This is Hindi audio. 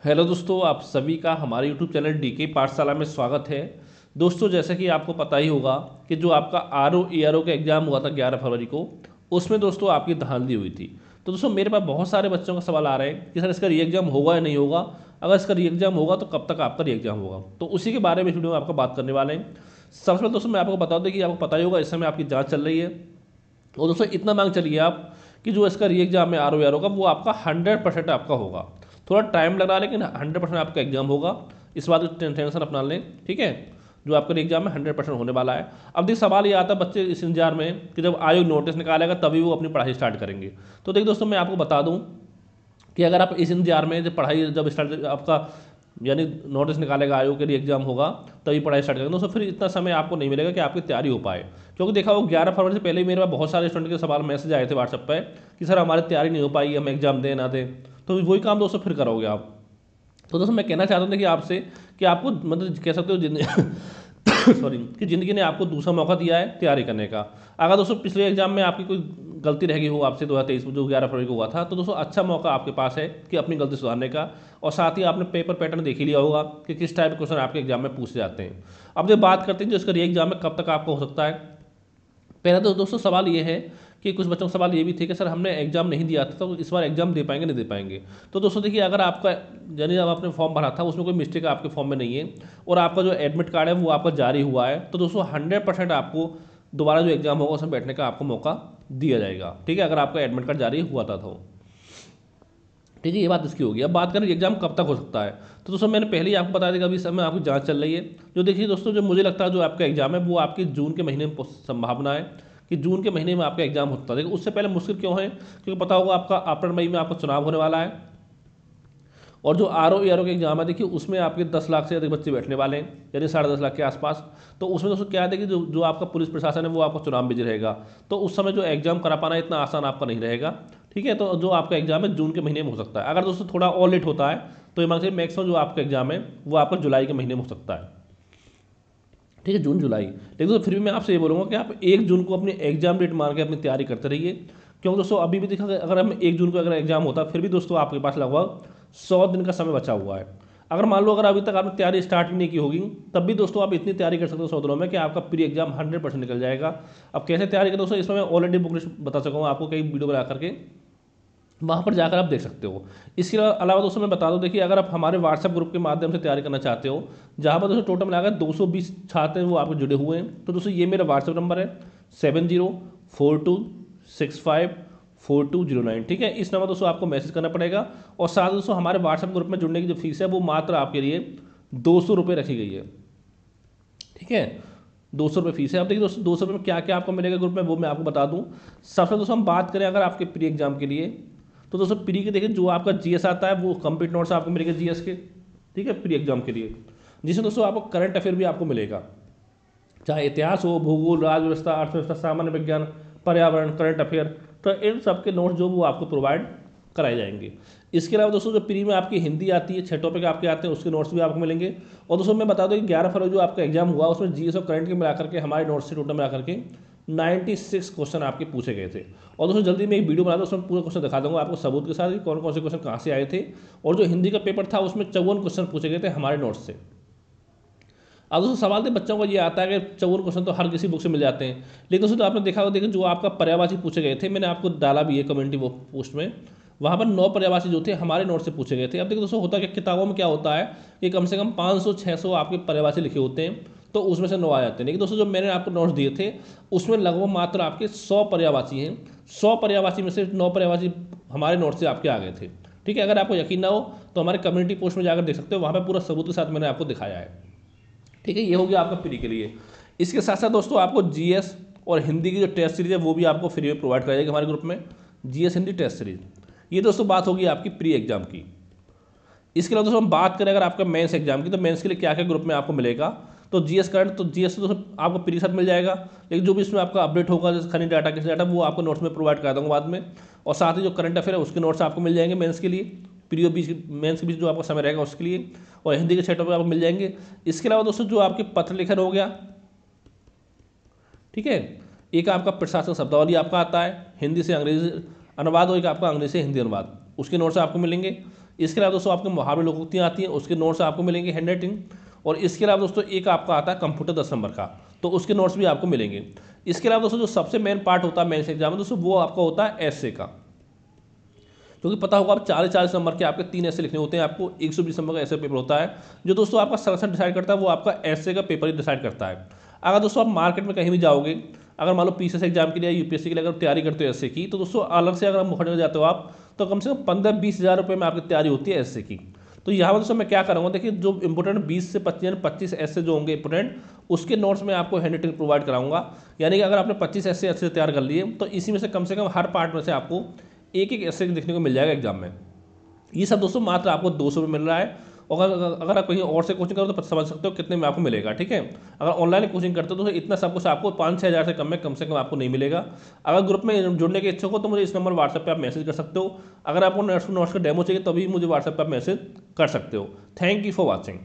हेलो दोस्तों, आप सभी का हमारे यूट्यूब चैनल डीके पाठशाला में स्वागत है। दोस्तों, जैसा कि आपको पता ही होगा कि जो आपका R O E R O का एग्ज़ाम हुआ था 11 फरवरी को, उसमें दोस्तों आपकी धांधली हुई थी। तो दोस्तों मेरे पास बहुत सारे बच्चों का सवाल आ रहे हैं कि सर इसका री एग्ज़ाम होगा या नहीं होगा। अगर इसका री एग्ज़ाम होगा तो कब तक आपका री एग्ज़ाम होगा, तो उसी के बारे में इस वीडियो में आपको बात करने वाले हैं। सबसे पहले दोस्तों मैं आपको बता दूं कि आपको पता ही होगा इस समय आपकी जाँच चल रही है। और दोस्तों इतना मांग चलिए आप कि जो इसका री एग्जाम है आर ओ का वो आपका 100% आपका होगा। थोड़ा टाइम लग रहा है लेकिन 100% आपका एग्जाम होगा। इस बात की टेंशन अपना लें, ठीक है। जो आपका एग्जाम है 100% होने वाला है। अब देखिए सवाल ये आता है बच्चे इस इंतजार में कि जब आयोग नोटिस निकालेगा तभी वो अपनी पढ़ाई स्टार्ट करेंगे। तो देखिए दोस्तों मैं आपको बता दूं कि अगर आप इस इंतजार में जब पढ़ाई जब स्टार्ट आपका यानी नोटिस निकालेगा आयोग के लिए एग्जाम होगा तभी पढ़ाई स्टार्ट करेंगे, तो फिर इतना समय आपको नहीं मिलेगा कि आपकी तैयारी हो पाए। क्योंकि देखा वो 11 फरवरी से पहले ही मेरे पास बहुत सारे स्टूडेंट के सवाल मैसेज आए थे व्हाट्सएप पे कि सर हमारी तैयारी नहीं हो पाई, हम एग्जाम दें ना दें। तो वही काम दोस्तों फिर करोगे आप। तो दोस्तों मैं कहना चाहता हूँ कि आपसे कि आपको मतलब कह सकते हो सॉरी कि ज़िंदगी ने आपको दूसरा मौका दिया है तैयारी करने का। अगर दोस्तों पिछले एग्जाम में आपकी कोई गलती रह गई हो आपसे 2023 में जो 11 फरवरी को हुआ था, तो दोस्तों अच्छा मौका आपके पास है कि अपनी गलती सुधारने का। और साथ ही आपने पेपर पैटर्न देख ही लिया होगा कि किस टाइप के क्वेश्चन आपके एग्जाम में पूछे जाते हैं। अब जब बात करते हैं जो इसका री एग्जाम में कब तक आपको हो सकता है। पहला तो दोस्तों सवाल ये है कि कुछ बच्चों का सवाल ये भी थे कि सर हमने एग्जाम नहीं दिया था तो इस बार एग्जाम दे पाएंगे नहीं दे पाएंगे। तो दोस्तों देखिए अगर आपका यानी जब आपने फॉर्म भरा था उसमें कोई मिस्टेक आपके फॉर्म में नहीं है और आपका जो एडमिट कार्ड है वो आपका जारी हुआ है, तो दोस्तों 100% आपको दोबारा जो एग्जाम होगा उसमें बैठने का आपको मौका दिया जाएगा, ठीक है, अगर आपका एडमिट कार्ड जारी हुआ था तो। ठीक है, ये बात इसकी होगी। अब बात करें एग्जाम कब तक हो सकता है, तो दोस्तों मैंने पहले ही आपको बता दिया कि अभी समय आपकी जांच चल रही है। जो देखिए दोस्तों जो मुझे लगता है जो आपका एग्जाम है वो आपकी जून के महीने में संभावना है कि जून के महीने में आपका एग्जाम होता है। देखिए उससे पहले मुश्किल क्यों है, क्योंकि पता होगा आपका अप्रैल मई में आपका चुनाव होने वाला है। और जो आर ओ का एग्जाम है देखिए उसमें आपके 10 लाख से अधिक बच्चे बैठने वाले हैं, यानी 10.5 लाख के आसपास। तो उसमें दोस्तों क्या है देखिए जो जो आपका पुलिस प्रशासन है वो आपका चुनाव बिजी रहेगा, तो उस समय जो एग्जाम करा पाना इतना आसान आपका नहीं रहेगा। ठीक है, तो जो आपका एग्जाम है जून के महीने में हो सकता है। अगर दोस्तों थोड़ा और लेट होता है तो ये मान लीजिए मैक्सिमम जो आपका एग्जाम है वो आपका जुलाई के महीने में हो सकता है। ठीक है, जून जुलाई। लेकिन तो फिर भी मैं आपसे ये बोलूँगा कि आप 1 जून को अपनी एग्जाम डेट मान के अपनी तैयारी करते रहिए। क्योंकि दोस्तों अभी भी देखा अगर हम 1 जून को अगर एग्जाम होता फिर भी दोस्तों आपके पास लगभग 100 दिन का समय बचा हुआ है। अगर मान लो अगर अभी तक आपने तैयारी स्टार्ट भी नहीं की होगी तब भी दोस्तों आप इतनी तैयारी कर सकते हो 100 दिनों में कि आपका प्री एग्जाम 100% निकल जाएगा। अब कैसे तैयारी करें दोस्तों, इसमें मैं ऑलरेडी बुक लिस्ट बता चुका हूँ आपको कई वीडियो बना करके, वहाँ पर जाकर आप देख सकते हो। इसके अलावा दोस्तों मैं बता दूं देखिए अगर आप हमारे व्हाट्सएप ग्रुप के माध्यम से तैयारी करना चाहते हो जहाँ पर दोस्तों टोटल मिलाकर 220 छात्र हैं वो आपके जुड़े हुए हैं, तो दोस्तों ये मेरा व्हाट्सएप नंबर है 7042654209। ठीक है, इस नंबर दोस्तों आपको मैसेज करना पड़ेगा। और साथ दोस्तों हमारे व्हाट्सएप ग्रुप में जुड़ने की जो फीस है वो मात्र आपके लिए 200 रुपये रखी गई है। ठीक है, 200 रुपये फीस है। अब देखिए दोस्तों 200 रुपये में क्या क्या आपको मिलेगा ग्रुप में वो मैं आपको बता दूं। सबसे दोस्तों हम बात करें अगर आपके प्री एग्जाम के लिए, तो दोस्तों प्री के देखिए जो आपका जीएस आता है वो कंप्लीट नोट्स आपको मिलेगा जीएस के। ठीक है, प्री एग्जाम के लिए जिसमें दोस्तों आपको करंट अफेयर भी आपको मिलेगा, चाहे इतिहास हो, भूगोल, राज व्यवस्था, अर्थव्यवस्था, सामान्य विज्ञान, पर्यावरण, करंट अफेयर, तो इन सब के नोट्स जो वो आपको प्रोवाइड कराए जाएंगे। इसके अलावा दोस्तों जो प्री में आपकी हिंदी आती है 6 टॉपिक आपके आते हैं उसके नोट्स भी आपको मिलेंगे। और दोस्तों मैं बता दूं कि 11 फरवरी जो आपका एग्जाम हुआ उसमें जीएस और करंट के मिलाकर के हमारे नोट्स से टोटल मिलाकर के 96 क्वेश्चन आपके पूछे गए थे। और दोस्तों जल्दी मैं एक वीडियो बना दूँ उसमें पूरा क्वेश्चन दिखा दूंगा आपको सबूत के साथ कि कौन कौन से क्वेश्चन कहाँ से आए थे। और जो हिंदी का पेपर था उसमें 54 क्वेश्चन पूछे गए थे हमारे नोट्स से। अब दोस्तों सवाल तो बच्चों को ये आता है कि 54 क्वेश्चन तो हर किसी बुक से मिल जाते हैं, लेकिन दोस्तों तो आपने देखा होगा देखिए जो आपका पर्यायवाची पूछे गए थे मैंने आपको डाला भी है कम्युनिटी वो पोस्ट में, वहाँ पर 9 पर्यायवाची जो थे हमारे नोट से पूछे गए थे। अब देखिए दोस्तों होता क्या किताबों में क्या होता है कि कम से कम 500-600 आपके पर्यायवाची लिखे होते हैं तो उसमें से 9 आ जाते हैं। लेकिन दोस्तों जो मैंने आपको नोट्स दिए थे उसमें लगभग मात्र आपके 100 पर्यायवाची हैं। 100 पर्यायवाची में से 9 पर्यायवाची हमारे नोट से आपके आ गए थे। ठीक है, अगर आपको यकीन ना हो तो हमारे कम्युनिटी पोस्ट में जाकर देख सकते हो, वहाँ पर पूरा सबूत के साथ मैंने आपको दिखाया है। ठीक है, ये हो गया आपका फ्री के लिए। इसके साथ साथ दोस्तों आपको जीएस और हिंदी की जो टेस्ट सीरीज है वो भी आपको फ्री में प्रोवाइड कराई जाएगी हमारे ग्रुप में, जीएस हिंदी टेस्ट सीरीज। ये दोस्तों बात होगी आपकी प्री एग्जाम की। इसके अलावा दोस्तों हम बात करें अगर आपका मेंस एग्जाम की, तो मेंस के लिए क्या क्या ग्रुप में आपको मिलेगा, तो जीएस करंट तो जीएस तो दोस्तों आपको प्री के साथ मिल जाएगा, लेकिन जो भी इसमें आपका अपडेट होगा जैसे खनिज डाटा किस डाटा वो आपको नोट्स में प्रोवाइड करा दूंगा बाद में। और साथ ही जो करंट अफेयर है उसके नोट्स आपको मिल जाएंगे मेंस के लिए, प्री और बीच मेंस के बीच जो आपका समय रहेगा उसके लिए, और हिंदी के 6 टॉपिक आपको मिल जाएंगे। इसके अलावा दोस्तों जो आपके पत्र लेखन हो गया, ठीक है, एक आपका प्रशासन शब्दावली आपका आता है हिंदी से अंग्रेजी अनुवाद, और एक आपका अंग्रेजी से हिंदी अनुवाद, उसके नोट्स आपको मिलेंगे। इसके अलावा दोस्तों आपके मुहावरे लोकोक्तियाँ आती हैं, उसके नोट्स आपको मिलेंगे हैंड राइटिंग। और इसके अलावा दोस्तों एक आपका आता है कंप्यूटर 10 नंबर का, तो उसके नोट्स भी आपको मिलेंगे। इसके अलावा दोस्तों जो सबसे मेन पार्ट होता है मेंस एग्जाम में दोस्तों, वो आपका होता है एसए का, क्योंकि पता होगा आप 40-40 नंबर के आपके 3 ऐसे लिखने होते हैं आपको। 120 नंबर का ऐसे पेपर होता है। जो दोस्तों आपका सिलेक्शन डिसाइड करता है वो आपका ऐसे का पेपर ही डिसाइड करता है। अगर दोस्तों आप मार्केट में कहीं भी जाओगे, अगर मान लो पीसीएस एग्जाम के लिए, यूपीएससी के लिए अगर तैयारी करते हो ऐसे की, तो दोस्तों अलग से अगर आप मुखर्जी जाते हो आप, तो कम से कम 15-20 हज़ार रुपये में आपकी तैयारी होती है ऐसे की। तो यहाँ पर दोस्तों मैं क्या करूँगा, देखिए जो इंपोर्टेंट 20 से 25 ऐसे जो होंगे इंपोर्टेंट, उसके नोट्स में आपको हैंड राइटिंग प्रोवाइड कराऊंगा। यानी कि अगर आपने 25 ऐसे अच्छे से तैयार कर लिए, तो इसी में से कम हर पार्ट में से आपको एक एक ऐसे देखने को मिल जाएगा एग्जाम में। ये सब दोस्तों मात्र आपको 200 में मिल रहा है। और अगर आप कहीं और से कोचिंग करो तो समझ सकते हो कितने में आपको मिलेगा, ठीक है। अगर ऑनलाइन कोचिंग करते हो तो इतना सब कुछ आपको 5-6 हज़ार से कम आपको नहीं मिलेगा। अगर ग्रुप में जुड़ने के इच्छुक हो तो मुझे इस नंबर व्हाट्सएप पे आप मैसेज कर सकते हो। अगर आपको नोट्स का डेमो चाहिए तभी मुझे व्हाट्सएप पर आप मैसेज कर सकते हो। Thank you for watching.